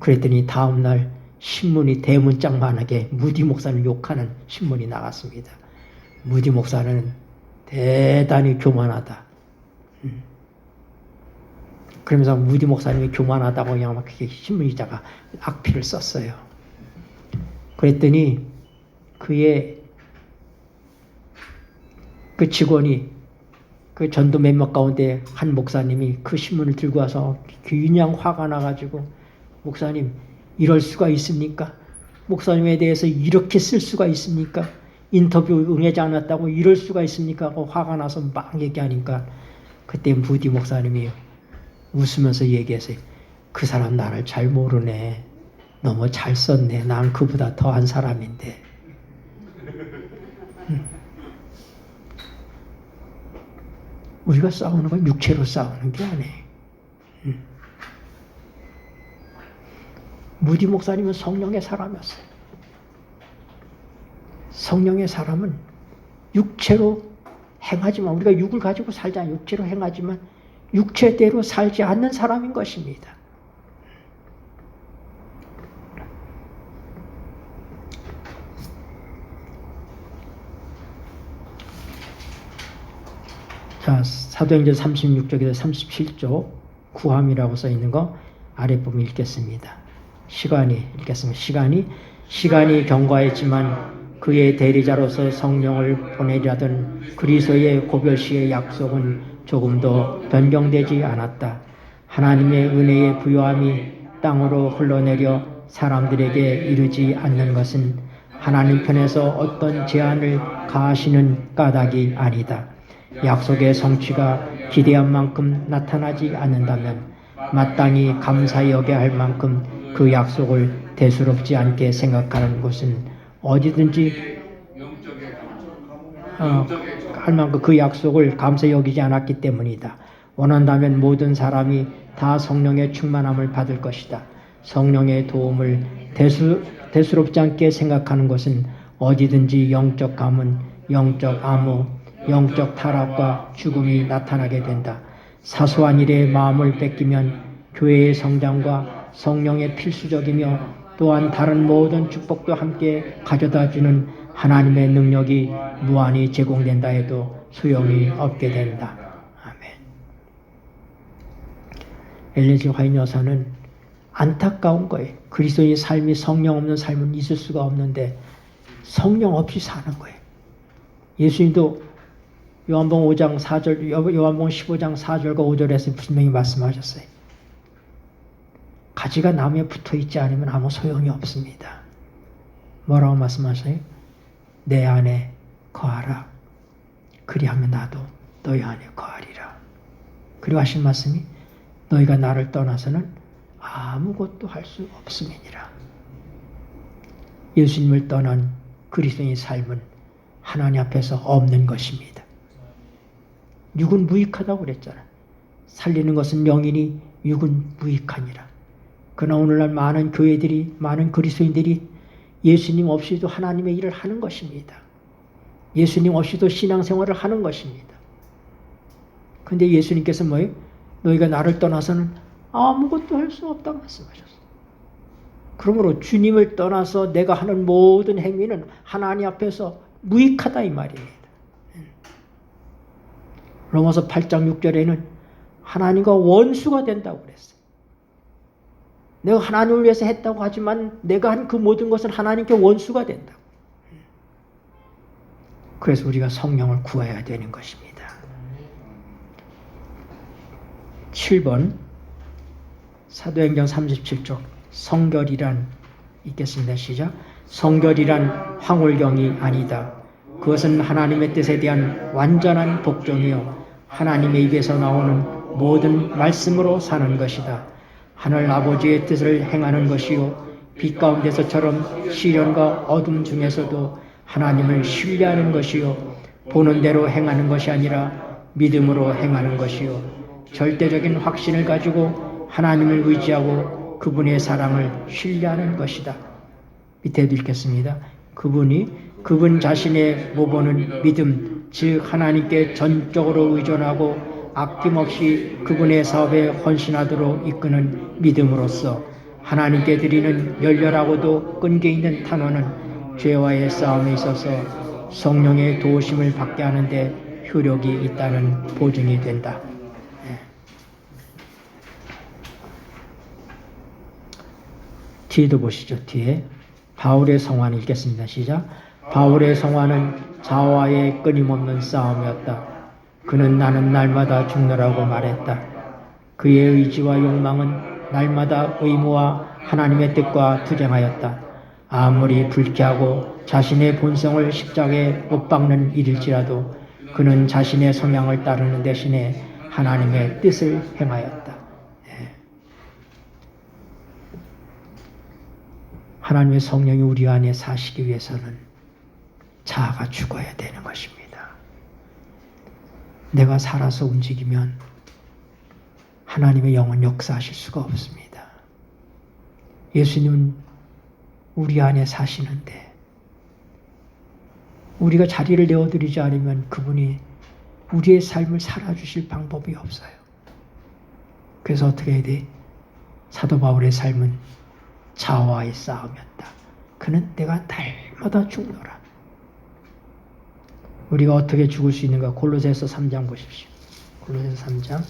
그랬더니 다음날 신문이 대문짝만하게 무디 목사를 욕하는 신문이 나갔습니다. 무디 목사는 대단히 교만하다. 그러면서 무디 목사님이 교만하다고 그냥 막 신문 기자가 악필을 썼어요. 그랬더니 그의 그 직원이 그 전도 몇몇 가운데 한 목사님이 그 신문을 들고 와서 그냥 화가 나가지고 목사님 이럴 수가 있습니까? 목사님에 대해서 이렇게 쓸 수가 있습니까? 인터뷰 응하지 않았다고 이럴 수가 있습니까? 하고 화가 나서 막 얘기하니까 그때 무디 목사님이 웃으면서 얘기했어요. 그 사람 나를 잘 모르네. 너무 잘 썼네. 난 그보다 더한 사람인데. 우리가 싸우는 건 육체로 싸우는 게 아니에요. 무디 목사님은 성령의 사람이었어요. 성령의 사람은 육체로 행하지만 우리가 육을 가지고 살지 않아요. 육체로 행하지만 육체대로 살지 않는 사람인 것입니다. 자, 사도행전 36쪽에서 37쪽 구함이라고 써있는 거 아랫부분 읽겠습니다. 읽겠습니다. 시간이 경과했지만 그의 대리자로서 성령을 보내자던 그리스도의 고별시의 약속은 조금도 변경되지 않았다. 하나님의 은혜의 부요함이 땅으로 흘러내려 사람들에게 이르지 않는 것은 하나님 편에서 어떤 제한을 가하시는 까닭이 아니다. 약속의 성취가 기대한 만큼 나타나지 않는다면 마땅히 감사히 여겨야 할 만큼 그 약속을 대수롭지 않게 생각하는 것은 어디든지 할 만큼 그 약속을 감사히 여기지 않았기 때문이다. 원한다면 모든 사람이 다 성령의 충만함을 받을 것이다. 성령의 도움을 대수롭지 않게 생각하는 것은 어디든지 영적 가문, 영적 암호, 영적 타락과 죽음이 나타나게 된다. 사소한 일에 마음을 뺏기면 교회의 성장과 성령의 필수적이며 또한 다른 모든 축복도 함께 가져다주는 하나님의 능력이 무한히 제공된다 해도 소용이 없게 된다. 아멘. 엘렌 G. 화이트 여사는 안타까운 거예요. 그리스도인의 삶이 성령 없는 삶은 있을 수가 없는데 성령 없이 사는 거예요. 예수님도 요한복음 5장 4절, 요한복음 15장 4절과 5절에서 분명히 말씀하셨어요. 가지가 나무에 붙어 있지 않으면 아무 소용이 없습니다. 뭐라고 말씀하세요? 내 안에 거하라. 그리하면 나도 너희 안에 거하리라. 그리고 하신 말씀이 너희가 나를 떠나서는 아무것도 할 수 없음이니라. 예수님을 떠난 그리스도인의 삶은 하나님 앞에서 없는 것입니다. 육은 무익하다고 그랬잖아요. 살리는 것은 영이니 육은 무익하니라. 그러나 오늘날 많은 교회들이, 많은 그리스도인들이 예수님 없이도 하나님의 일을 하는 것입니다. 예수님 없이도 신앙생활을 하는 것입니다. 근데 예수님께서 뭐예요? 너희가 나를 떠나서는 아무것도 할 수 없다고 말씀하셨어요. 그러므로 주님을 떠나서 내가 하는 모든 행위는 하나님 앞에서 무익하다 이 말입니다. 로마서 8장 6절에는 하나님과 원수가 된다고 그랬어요. 내가 하나님을 위해서 했다고 하지만 내가 한 그 모든 것은 하나님께 원수가 된다고. 그래서 우리가 성령을 구해야 되는 것입니다. 7번 사도행전 37쪽 성결이란 읽겠습니다. 시작. 성결이란 황홀경이 아니다. 그것은 하나님의 뜻에 대한 완전한 복종이요 하나님의 입에서 나오는 모든 말씀으로 사는 것이다. 하늘 아버지의 뜻을 행하는 것이요 빛 가운데서처럼 시련과 어둠 중에서도 하나님을 신뢰하는 것이요 보는 대로 행하는 것이 아니라 믿음으로 행하는 것이요 절대적인 확신을 가지고 하나님을 의지하고 그분의 사랑을 신뢰하는 것이다. 밑에도 읽겠습니다. 그분 자신의 못 보는 믿음, 즉 하나님께 전적으로 의존하고 아낌없이 그분의 사업에 헌신하도록 이끄는 믿음으로써 하나님께 드리는 열렬하고도 끈기 있는 탄원은 죄와의 싸움에 있어서 성령의 도우심을 받게 하는데 효력이 있다는 보증이 된다. 뒤에도 보시죠. 뒤에 바울의 성화는 읽겠습니다. 시작. 바울의 성화는 자아와의 끊임없는 싸움이었다. 그는 나는 날마다 죽노라고 말했다. 그의 의지와 욕망은 날마다 의무와 하나님의 뜻과 투쟁하였다. 아무리 불쾌하고 자신의 본성을 십자가에 못 박는 일일지라도 그는 자신의 성향을 따르는 대신에 하나님의 뜻을 행하였다. 하나님의 성령이 우리 안에 사시기 위해서는 자아가 죽어야 되는 것입니다. 내가 살아서 움직이면 하나님의 영은 역사하실 수가 없습니다. 예수님은 우리 안에 사시는데 우리가 자리를 내어드리지 않으면 그분이 우리의 삶을 살아주실 방법이 없어요. 그래서 어떻게 해야 돼? 사도 바울의 삶은 자아와의 싸움이었다. 그는 내가 날마다 죽노라. 우리가 어떻게 죽을 수 있는가? 골로새서 3장 보십시오. 골로새서 3장.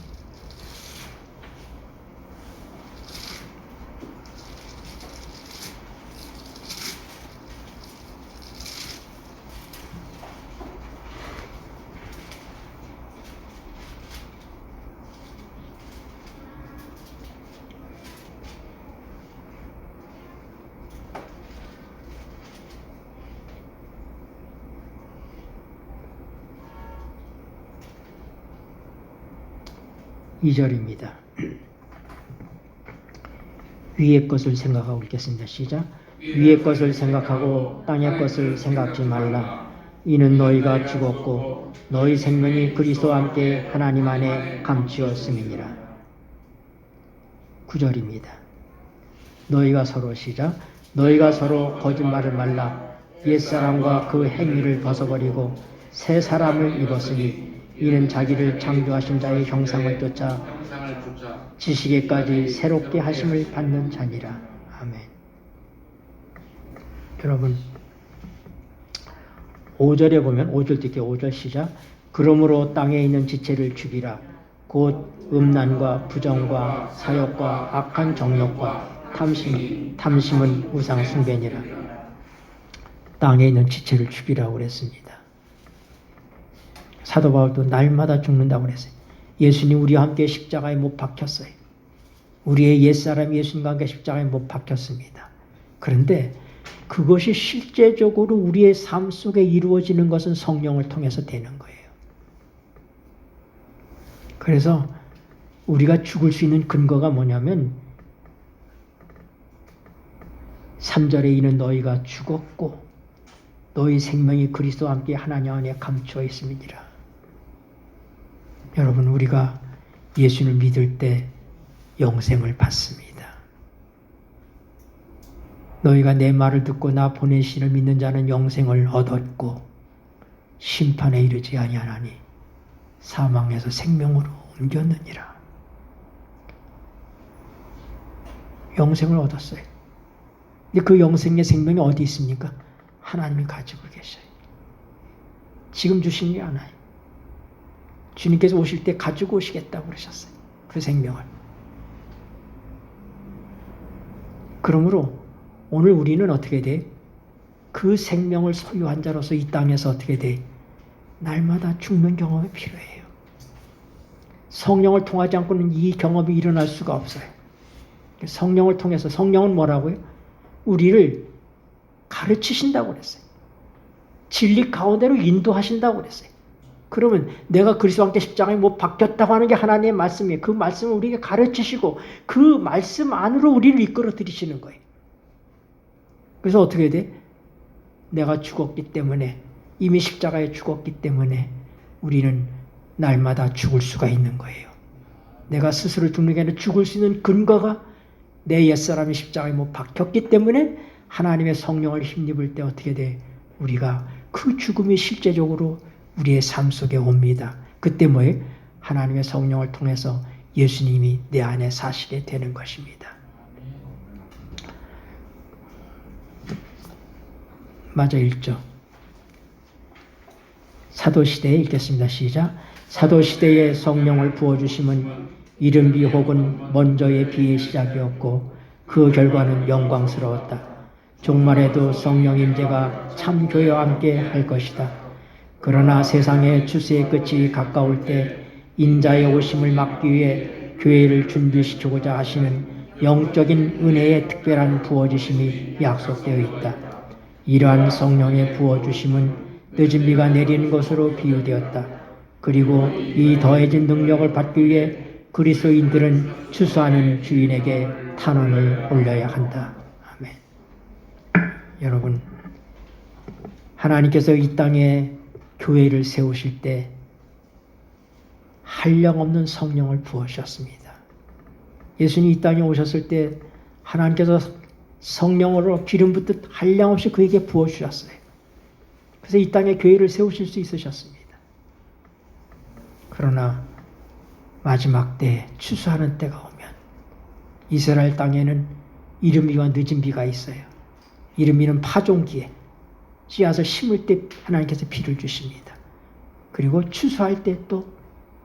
이 절입니다. 위의 것을 생각하고 읽겠습니다. 시작. 위의 것을 생각하고 땅의 것을 생각지 말라. 이는 너희가 죽었고 너희 생명이 그리스도와 함께 하나님 안에 감추었음이니라. 9절입니다. 너희가 서로 시작. 너희가 서로 거짓말을 말라. 옛사람과 그 행위를 벗어버리고 새 사람을 입었으니 이는 자기를 창조하신 자의 형상을 쫓아 지식에까지 새롭게 하심을 받는 자니라. 아멘. 여러분 5절에 보면 5절 듣게 5절 시작. 그러므로 땅에 있는 지체를 죽이라. 곧 음란과 부정과 사욕과 악한 정욕과 탐심은 우상 숭배니라. 땅에 있는 지체를 죽이라고 그랬습니다. 사도 바울도 날마다 죽는다고 그랬어요. 예수님 우리와 함께 십자가에 못 박혔어요. 우리의 옛사람 예수님과 함께 십자가에 못 박혔습니다. 그런데 그것이 실제적으로 우리의 삶 속에 이루어지는 것은 성령을 통해서 되는 거예요. 그래서 우리가 죽을 수 있는 근거가 뭐냐면 3절에 이는 너희가 죽었고 너희 생명이 그리스도와 함께 하나님 안에 감추어 있음이니라. 여러분, 우리가 예수를 믿을 때 영생을 받습니다. 너희가 내 말을 듣고 나 보내신 이를 믿는 자는 영생을 얻었고 심판에 이르지 아니하나니 사망에서 생명으로 옮겼느니라. 영생을 얻었어요. 근데 그 영생의 생명이 어디 있습니까? 하나님이 가지고 계셔요. 지금 주신 게 않아요. 주님께서 오실 때 가지고 오시겠다고 그러셨어요. 그 생명을. 그러므로 오늘 우리는 어떻게 돼? 그 생명을 소유한 자로서 이 땅에서 어떻게 돼? 날마다 죽는 경험이 필요해요. 성령을 통하지 않고는 이 경험이 일어날 수가 없어요. 성령을 통해서, 성령은 뭐라고요? 우리를 가르치신다고 그랬어요. 진리 가운데로 인도하신다고 그랬어요. 그러면 내가 그리스도와 함께 십자가에 못 박혔다고 하는 게 하나님의 말씀이에요. 그 말씀을 우리에게 가르치시고 그 말씀 안으로 우리를 이끌어 들이시는 거예요. 그래서 어떻게 돼? 내가 죽었기 때문에, 이미 십자가에 죽었기 때문에 우리는 날마다 죽을 수가 있는 거예요. 내가 스스로 죽는 게 아니라 죽을 수 있는 근거가 내 옛사람이 십자가에 못 박혔기 때문에 하나님의 성령을 힘입을 때 어떻게 돼? 우리가 그 죽음이 실제적으로 우리의 삶 속에 옵니다. 그때 뭐예요? 하나님의 성령을 통해서 예수님이 내 안에 사시게 되는 것입니다. 맞아 읽죠. 사도시대에 읽겠습니다. 시작. 사도시대에 성령을 부어주심은 이른비 혹은 먼저의 비의 시작이었고 그 결과는 영광스러웠다. 종말에도 성령 임재가 참 교회와 함께 할 것이다. 그러나 세상의 추수의 끝이 가까울 때 인자의 오심을 막기 위해 교회를 준비시키고자 하시는 영적인 은혜의 특별한 부어주심이 약속되어 있다. 이러한 성령의 부어주심은 늦은 비가 내리는 것으로 비유되었다. 그리고 이 더해진 능력을 받기 위해 그리스도인들은 추수하는 주인에게 탄원을 올려야 한다. 아멘. 여러분, 하나님께서 이 땅에 교회를 세우실 때 한량없는 성령을 부으셨습니다. 예수님이 이 땅에 오셨을 때 하나님께서 성령으로 기름 붓듯 한량없이 그에게 부어주셨어요. 그래서 이 땅에 교회를 세우실 수 있으셨습니다. 그러나 마지막 때에 추수하는 때가 오면 이스라엘 땅에는 이른비와 늦은 비가 있어요. 이른비는 파종기에 씨앗을 심을 때 하나님께서 비를 주십니다. 그리고 추수할 때 또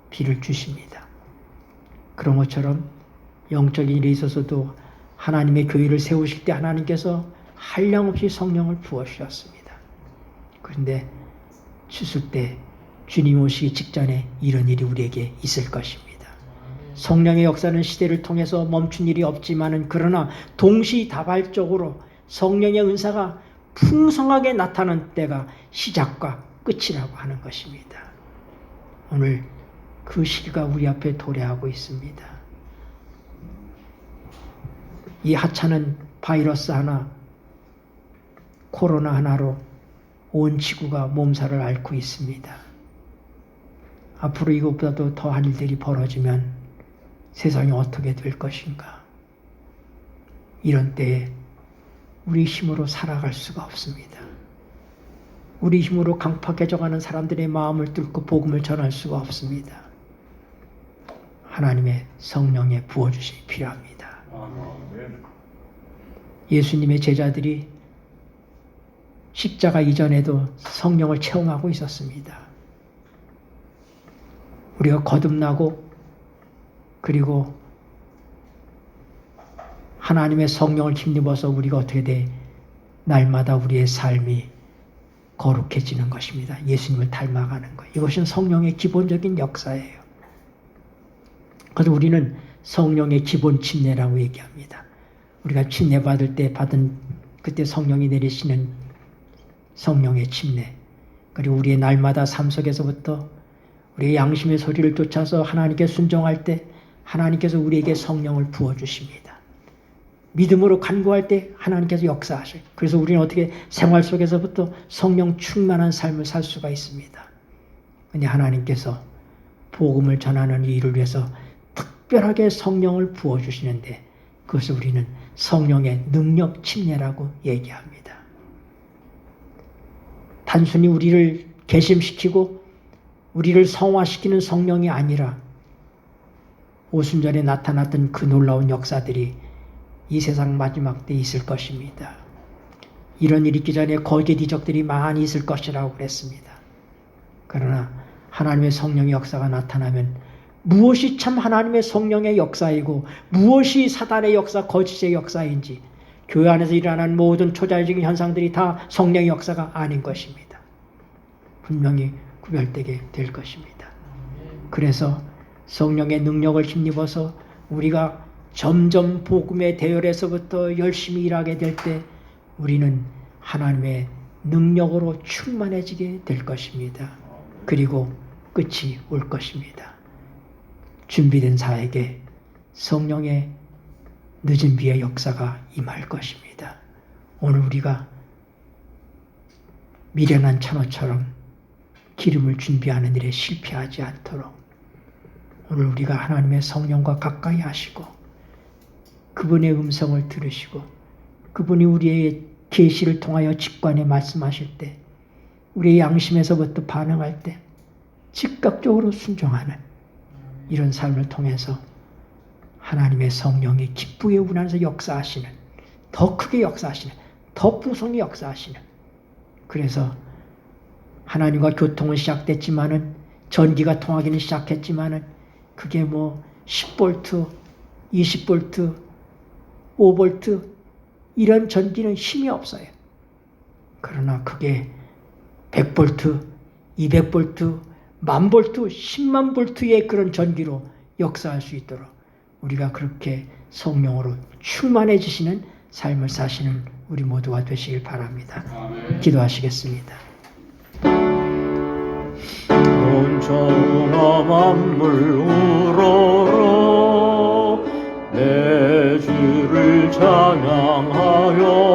비를 주십니다. 그런 것처럼 영적인 일에 있어서도 하나님의 교회를 세우실 때 하나님께서 한량없이 성령을 부어주셨습니다. 그런데 추수 때 주님 오시기 직전에 이런 일이 우리에게 있을 것입니다. 성령의 역사는 시대를 통해서 멈춘 일이 없지만은 그러나 동시다발적으로 성령의 은사가 풍성하게 나타나는 때가 시작과 끝이라고 하는 것입니다. 오늘 그 시기가 우리 앞에 도래하고 있습니다. 이 하찮은 바이러스 하나, 코로나 하나로 온 지구가 몸살을 앓고 있습니다. 앞으로 이것보다도 더한 일들이 벌어지면 세상이 어떻게 될 것인가? 이런 때에 우리 힘으로 살아갈 수가 없습니다. 우리 힘으로 강팍해져가는 사람들의 마음을 뚫고 복음을 전할 수가 없습니다. 하나님의 성령의 부어주심이 필요합니다. 예수님의 제자들이 십자가 이전에도 성령을 체험하고 있었습니다. 우리가 거듭나고 그리고 하나님의 성령을 힘입어서 우리가 어떻게 돼? 날마다 우리의 삶이 거룩해지는 것입니다. 예수님을 닮아가는 것. 이것은 성령의 기본적인 역사예요. 그래서 우리는 성령의 기본 침례라고 얘기합니다. 우리가 침례 받을 때 받은 그때 성령이 내리시는 성령의 침례. 그리고 우리의 날마다 삶 속에서부터 우리의 양심의 소리를 쫓아서 하나님께 순종할 때 하나님께서 우리에게 성령을 부어주십니다. 믿음으로 간구할 때 하나님께서 역사하셔요. 그래서 우리는 어떻게 생활 속에서부터 성령 충만한 삶을 살 수가 있습니다. 근데 하나님께서 복음을 전하는 이 일을 위해서 특별하게 성령을 부어주시는데 그것을 우리는 성령의 능력 침례라고 얘기합니다. 단순히 우리를 개심시키고 우리를 성화시키는 성령이 아니라 오순절에 나타났던 그 놀라운 역사들이 이 세상 마지막 때 있을 것입니다. 이런 일이 있기 전에 거짓 이적들이 많이 있을 것이라고 그랬습니다. 그러나 하나님의 성령의 역사가 나타나면 무엇이 참 하나님의 성령의 역사이고 무엇이 사단의 역사, 거짓의 역사인지 교회 안에서 일어나는 모든 초자연적인 현상들이 다 성령의 역사가 아닌 것입니다. 분명히 구별되게 될 것입니다. 그래서 성령의 능력을 힘입어서 우리가 점점 복음의 대열에서부터 열심히 일하게 될 때 우리는 하나님의 능력으로 충만해지게 될 것입니다. 그리고 끝이 올 것입니다. 준비된 자에게 성령의 늦은 비의 역사가 임할 것입니다. 오늘 우리가 미련한 처녀처럼 기름을 준비하는 일에 실패하지 않도록 오늘 우리가 하나님의 성령과 가까이 하시고 그분의 음성을 들으시고 그분이 우리의 계시를 통하여 직관에 말씀하실 때 우리의 양심에서부터 반응할 때 즉각적으로 순종하는 이런 삶을 통해서 하나님의 성령이 기쁘게 운하면서 역사하시는, 더 크게 역사하시는, 더 풍성히 역사하시는, 그래서 하나님과 교통은 시작됐지만은 전기가 통하기는 시작했지만은 그게 뭐 10V, 20V, 5V 이런 전기는 힘이 없어요. 그러나 그게 100V, 200V, 10,000V, 100,000V의 그런 전기로 역사할 수 있도록 우리가 그렇게 성령으로 충만해지시는 삶을 사시는 우리 모두가 되시길 바랍니다. 기도하시겠습니다. 온 천하 만물 우러러 내 주를 찬양하여